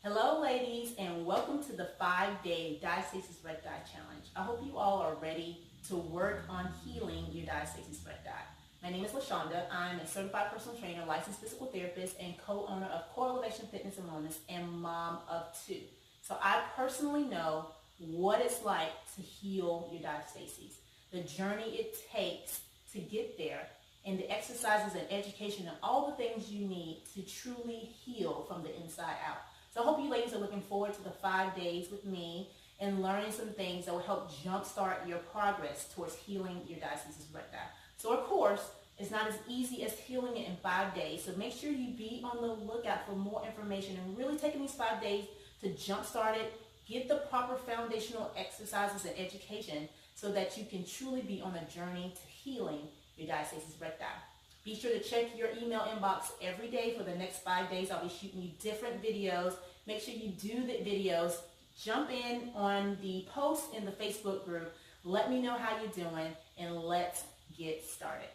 Hello ladies, and welcome to the 5-day Diastasis Recti challenge. I hope you all are ready to work on healing your diastasis recti. My name is Lashonda. I'm a certified personal trainer, licensed physical therapist, and co-owner of Core Elevation Fitness and Wellness, and mom of 2. So I personally know what it's like to heal your diastasis, the journey it takes to get there, and the exercises and education and all the things you need to truly heal from the inside out. So I hope you ladies are looking forward to the 5 days with me and learning some things that will help jumpstart your progress towards healing your diastasis recti. So of course, it's not as easy as healing it in 5 days. So make sure you be on the lookout for more information and really taking these 5 days to jumpstart it, get the proper foundational exercises and education so that you can truly be on a journey to healing your diastasis recti. Be sure to check your email inbox every day for the next 5 days. I'll be shooting you different videos. Make sure you do the videos. Jump in on the post in the Facebook group. Let me know how you're doing, and let's get started.